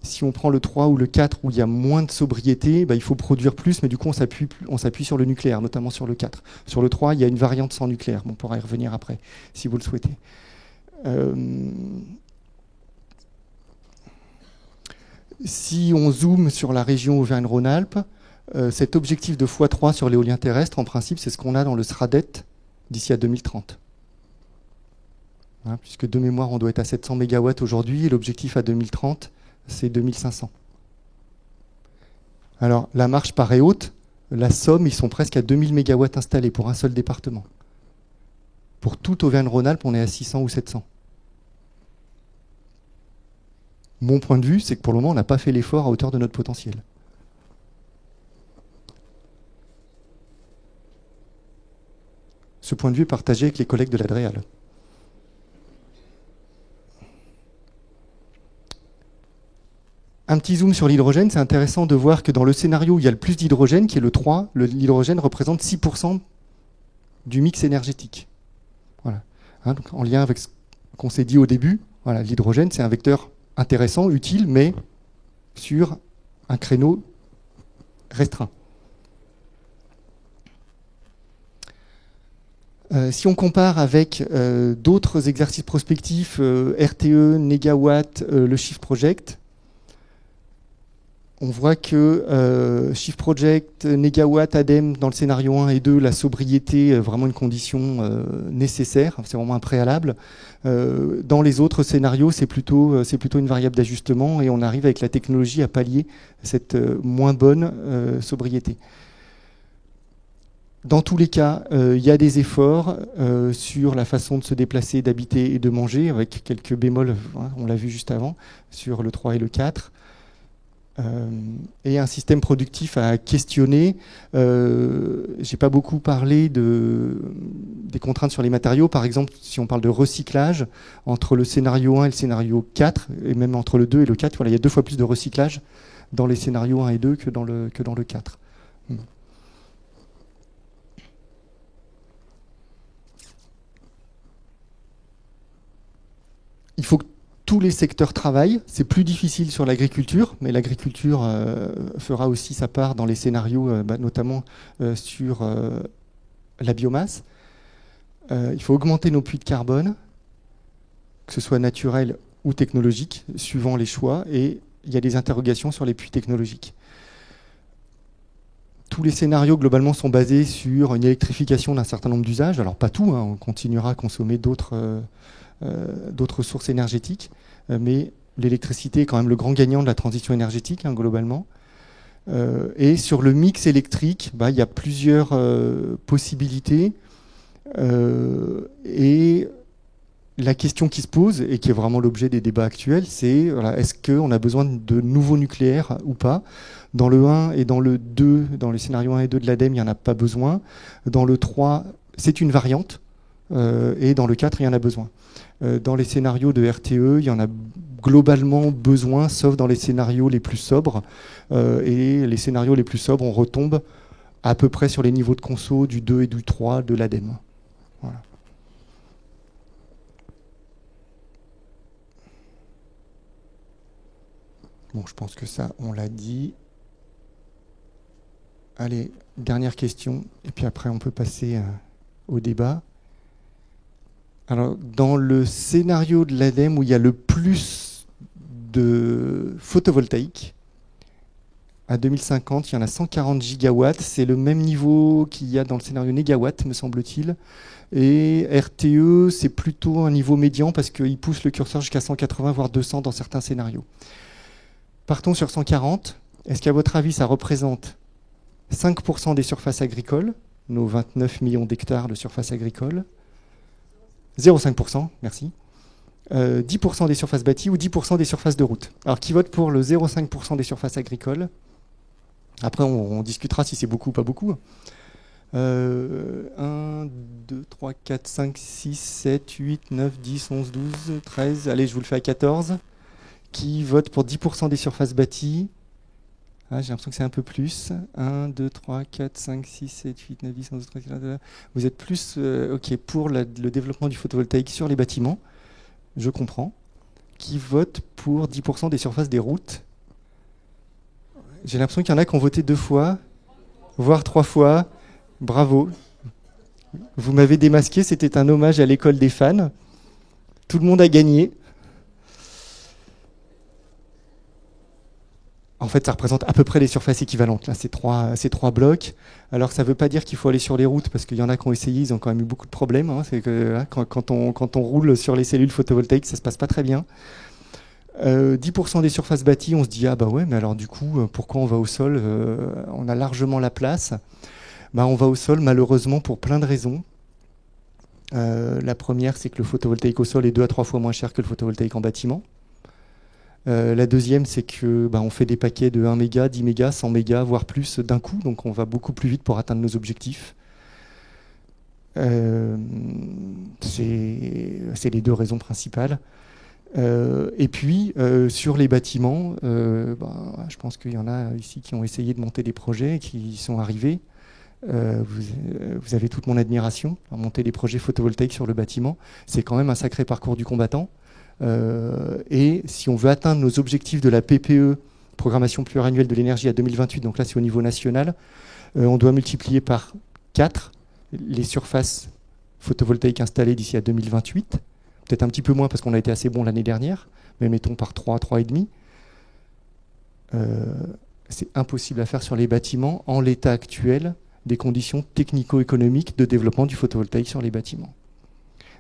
B: si on prend le 3 ou le 4 où il y a moins de sobriété, il faut produire plus, mais du coup on s'appuie sur le nucléaire, notamment sur le 4. Sur le 3, il y a une variante sans nucléaire. Bon, on pourra y revenir après, si vous le souhaitez. Si on zoome sur la région Auvergne-Rhône-Alpes, cet objectif de x3 sur l'éolien terrestre, en principe, c'est ce qu'on a dans le SRADET d'ici à 2030. Hein, puisque de mémoire, on doit être à 700 MW aujourd'hui, et l'objectif à 2030, c'est 2500. Alors, la marche paraît haute. La Somme, ils sont presque à 2000 MW installés pour un seul département. Pour toute Auvergne-Rhône-Alpes, on est à 600 ou 700. Mon point de vue, c'est que pour le moment, on n'a pas fait l'effort à hauteur de notre potentiel. Ce point de vue est partagé avec les collègues de l'Adréal. Un petit zoom sur l'hydrogène, c'est intéressant de voir que dans le scénario où il y a le plus d'hydrogène, qui est le 3, l'hydrogène représente 6% du mix énergétique. Voilà. Hein, donc en lien avec ce qu'on s'est dit au début, voilà, l'hydrogène, c'est un vecteur intéressant, utile, mais sur un créneau restreint. Si on compare avec d'autres exercices prospectifs, RTE, Negawatt, le Shift Project, on voit que Shift Project, Negawatt, ADEME, dans le scénario 1 et 2, la sobriété est vraiment une condition nécessaire, c'est vraiment un préalable. Dans les autres scénarios, c'est plutôt une variable d'ajustement et on arrive avec la technologie à pallier cette moins bonne sobriété. Dans tous les cas, il y a des efforts sur la façon de se déplacer, d'habiter et de manger, avec quelques bémols, hein, on l'a vu juste avant, sur le 3 et le 4. et un système productif à questionner. J'ai pas beaucoup parlé des contraintes sur les matériaux. Par exemple, si on parle de recyclage, entre le scénario 1 et le scénario 4, et même entre le 2 et le 4, voilà, il y a 2 fois plus de recyclage dans les scénarios 1 et 2 que dans le 4. Il faut que tous les secteurs travaillent. C'est plus difficile sur l'agriculture, mais l'agriculture fera aussi sa part dans les scénarios, notamment sur la biomasse. Il faut augmenter nos puits de carbone, que ce soit naturel ou technologique, suivant les choix, et il y a des interrogations sur les puits technologiques. Tous les scénarios, globalement, sont basés sur une électrification d'un certain nombre d'usages. Alors, pas tout, hein, on continuera à consommer d'autres sources énergétiques, mais l'électricité est quand même le grand gagnant de la transition énergétique, hein, globalement. Et sur le mix électrique, il y a plusieurs possibilités. Et la question qui se pose, et qui est vraiment l'objet des débats actuels, c'est est-ce qu'on a besoin de nouveaux nucléaires ou pas? Dans le 1 et dans le 2, dans les scénarios 1 et 2 de l'ADEME, il n'y en a pas besoin. Dans le 3, c'est une variante. Et dans le 4, il y en a besoin. Dans les scénarios de RTE, il y en a globalement besoin, sauf dans les scénarios les plus sobres. Et les scénarios les plus sobres, on retombe à peu près sur les niveaux de conso du 2 et du 3 de l'ADEME. Voilà. Bon, je pense que ça, on l'a dit. Allez, dernière question, et puis après on peut passer au débat. Alors, dans le scénario de l'ADEME où il y a le plus de photovoltaïque, à 2050, il y en a 140 gigawatts. C'est le même niveau qu'il y a dans le scénario négawatt, me semble-t-il. Et RTE, c'est plutôt un niveau médian parce qu'il pousse le curseur jusqu'à 180, voire 200 dans certains scénarios. Partons sur 140. Est-ce qu'à votre avis, ça représente 5% des surfaces agricoles, nos 29 millions d'hectares de surfaces agricoles? 0,5%, merci. 10% des surfaces bâties ou 10% des surfaces de route. Alors, qui vote pour le 0,5% des surfaces agricoles? Après, on discutera si c'est beaucoup ou pas beaucoup. 1, 2, 3, 4, 5, 6, 7, 8, 9, 10, 11, 12, 13. Allez, je vous le fais à 14. Qui vote pour 10% des surfaces bâties? J'ai l'impression que c'est un peu plus. 1, 2, 3, 4, 5, 6, 7, 8, 9, 10, 11, 12, 13, 14. Vous êtes plus pour le développement du photovoltaïque sur les bâtiments. Je comprends. Qui vote pour 10% des surfaces des routes? J'ai l'impression qu'il y en a qui ont voté 2 fois, voire 3 fois. Bravo. Vous m'avez démasqué, c'était un hommage à l'école des fans. Tout le monde a gagné. En fait, ça représente à peu près les surfaces équivalentes, là, ces trois blocs. Alors, ça ne veut pas dire qu'il faut aller sur les routes, parce qu'il y en a qui ont essayé, ils ont quand même eu beaucoup de problèmes. Hein. C'est que là, quand on roule sur les cellules photovoltaïques, ça ne se passe pas très bien. 10% des surfaces bâties, on se dit, ah bah ouais, mais alors du coup, pourquoi on va au sol? On a largement la place. On va au sol, malheureusement, pour plein de raisons. La première, c'est que le photovoltaïque au sol est 2 à 3 fois moins cher que le photovoltaïque en bâtiment. La deuxième, c'est que on fait des paquets de 1 méga, 10 mégas, 100 mégas, voire plus d'un coup, donc on va beaucoup plus vite pour atteindre nos objectifs. C'est les 2 raisons principales. Et puis, sur les bâtiments, je pense qu'il y en a ici qui ont essayé de monter des projets, qui y sont arrivés. Vous avez toute mon admiration à monter des projets photovoltaïques sur le bâtiment. C'est quand même un sacré parcours du combattant. Et si on veut atteindre nos objectifs de la PPE, programmation pluriannuelle de l'énergie à 2028, donc là c'est au niveau national, on doit multiplier par 4 les surfaces photovoltaïques installées d'ici à 2028. Peut-être un petit peu moins parce qu'on a été assez bon l'année dernière, mais mettons par 3, 3,5. C'est impossible à faire sur les bâtiments en l'état actuel des conditions technico-économiques de développement du photovoltaïque sur les bâtiments.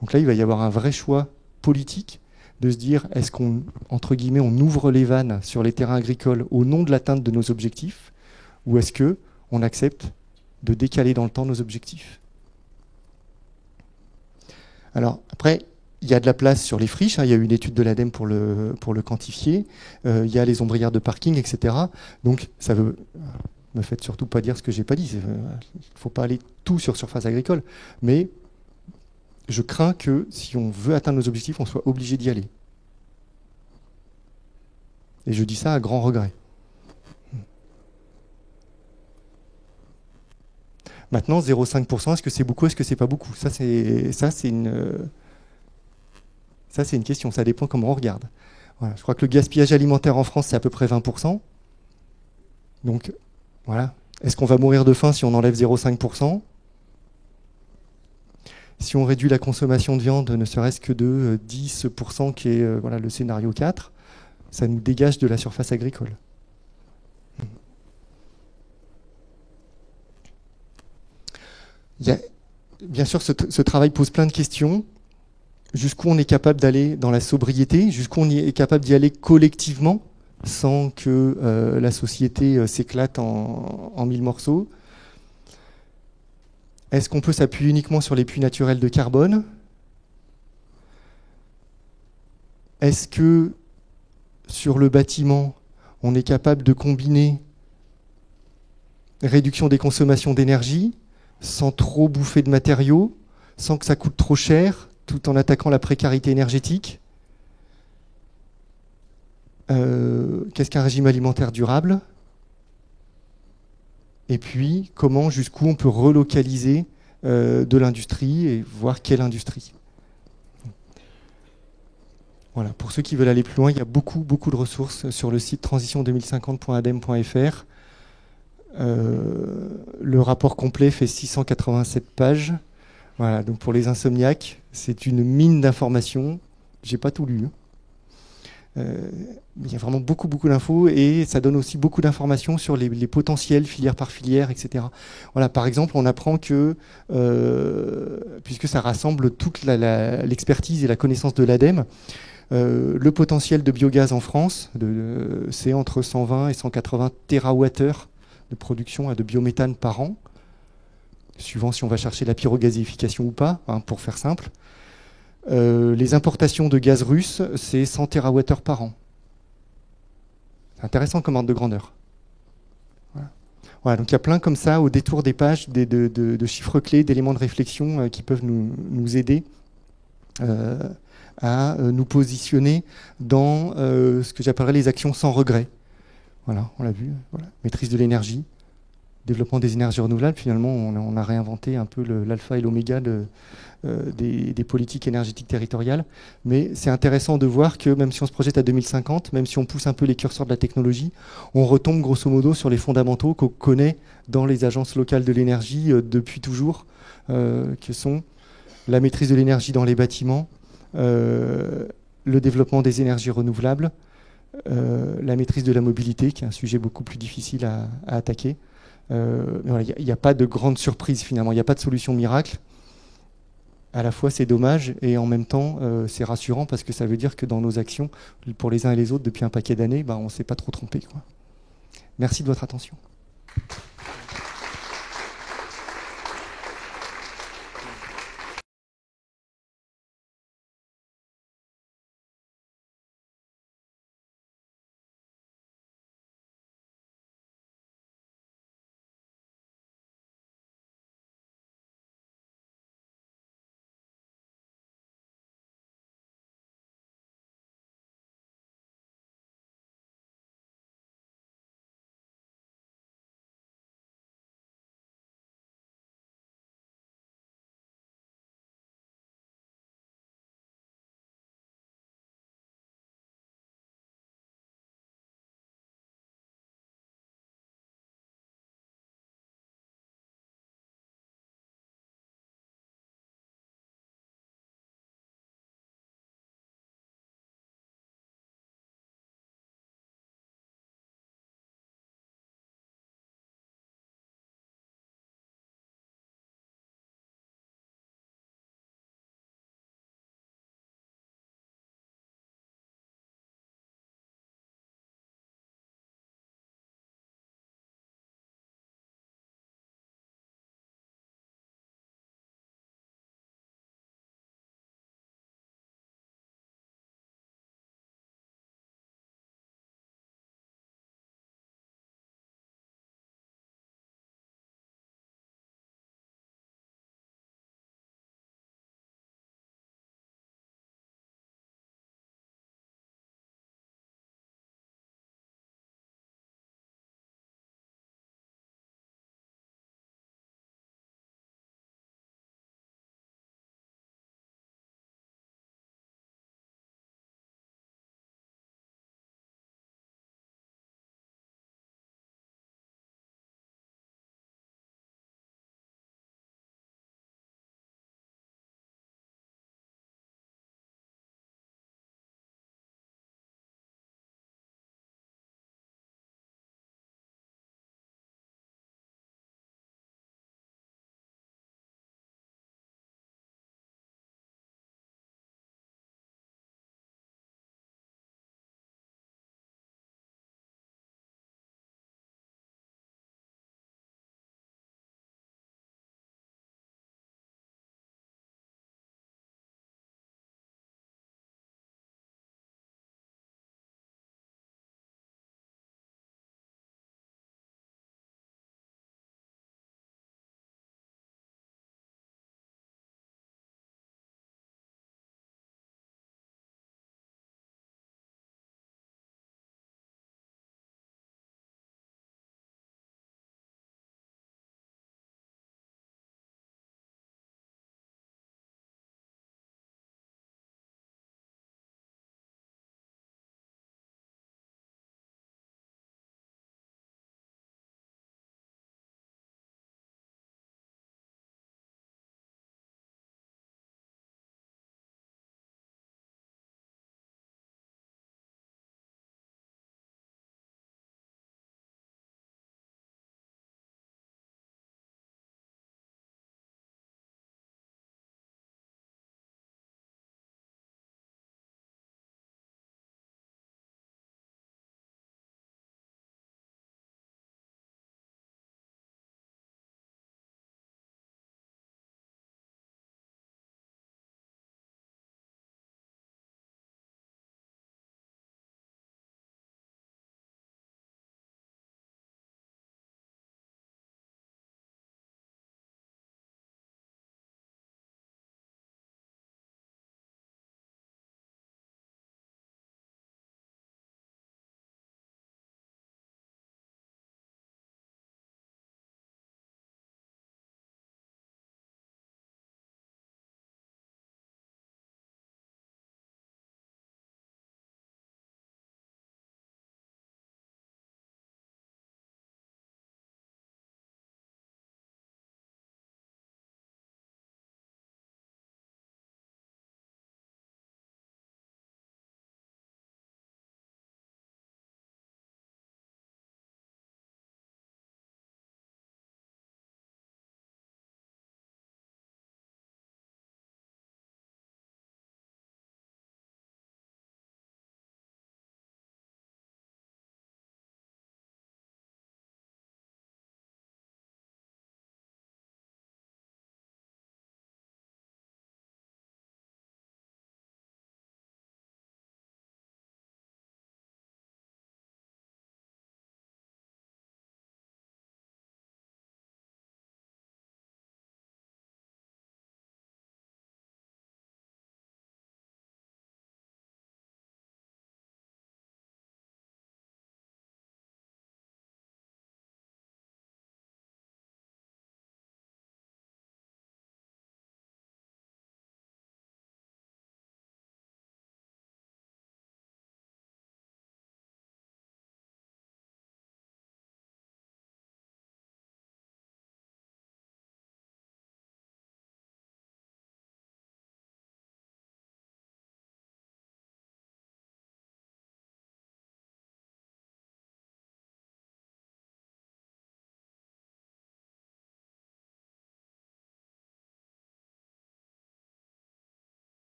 B: Donc là, il va y avoir un vrai choix politique de se dire, est-ce qu'on, entre guillemets, on ouvre les vannes sur les terrains agricoles au nom de l'atteinte de nos objectifs, ou est-ce qu'on accepte de décaler dans le temps nos objectifs? Alors, après, il y a de la place sur les friches, hein, il y a eu une étude de l'ADEME pour le quantifier, il y a les ombrières de parking, etc. Donc ça veut... Me faites surtout pas dire ce que j'ai pas dit. Il ne faut pas aller tout sur surface agricole. Mais je crains que si on veut atteindre nos objectifs, on soit obligé d'y aller. Et je dis ça à grand regret. Maintenant, 0,5%, est-ce que c'est beaucoup, est-ce que c'est pas beaucoup? Ça, c'est une question. Ça dépend comment on regarde. Voilà. Je crois que le gaspillage alimentaire en France, c'est à peu près 20%. Donc, voilà. Est-ce qu'on va mourir de faim si on enlève 0,5%? Si on réduit la consommation de viande, ne serait-ce que de 10%, qui est voilà, le scénario 4, ça nous dégage de la surface agricole. Bien sûr, ce travail pose plein de questions. Jusqu'où on est capable d'aller dans la sobriété? Jusqu'où on est capable d'y aller collectivement, sans que la société s'éclate en mille morceaux? Est-ce qu'on peut s'appuyer uniquement sur les puits naturels de carbone? Est-ce que sur le bâtiment, on est capable de combiner réduction des consommations d'énergie, sans trop bouffer de matériaux, sans que ça coûte trop cher, tout en attaquant la précarité énergétique? Qu'est-ce qu'un régime alimentaire durable? Et puis, comment, jusqu'où on peut relocaliser de l'industrie et voir quelle industrie? Voilà. Pour ceux qui veulent aller plus loin, il y a beaucoup de ressources sur le site transition2050.adem.fr. Le rapport complet fait 687 pages. Voilà. Donc pour les insomniaques, c'est une mine d'informations. J'ai pas tout lu. Il y a vraiment beaucoup d'infos et ça donne aussi beaucoup d'informations sur les potentiels filière par filière, etc. Voilà, par exemple, on apprend que, puisque ça rassemble toute l'expertise et la connaissance de l'ADEME, le potentiel de biogaz en France, c'est entre 120 et 180 TWh de production de biométhane par an, suivant si on va chercher la pyrogazéification ou pas, hein, pour faire simple. Les importations de gaz russe, c'est 100 TWh par an. C'est intéressant comme ordre de grandeur. Voilà, donc il y a plein comme ça, au détour des pages, de chiffres clés, d'éléments de réflexion qui peuvent nous aider à nous positionner dans ce que j'appellerais les actions sans regret. Voilà, on l'a vu. Voilà. Maîtrise de l'énergie, développement des énergies renouvelables. Finalement, on a réinventé un peu l'alpha et l'oméga des politiques énergétiques territoriales. Mais c'est intéressant de voir que même si on se projette à 2050, même si on pousse un peu les curseurs de la technologie, on retombe grosso modo sur les fondamentaux qu'on connaît dans les agences locales de l'énergie depuis toujours, que sont la maîtrise de l'énergie dans les bâtiments, le développement des énergies renouvelables, la maîtrise de la mobilité, qui est un sujet beaucoup plus difficile à attaquer. Il n'y a pas de grande surprise finalement, il n'y a pas de solution miracle. À la fois c'est dommage et en même temps c'est rassurant parce que ça veut dire que dans nos actions, pour les uns et les autres, depuis un paquet d'années, on ne s'est pas trop trompé, quoi. Merci de votre attention.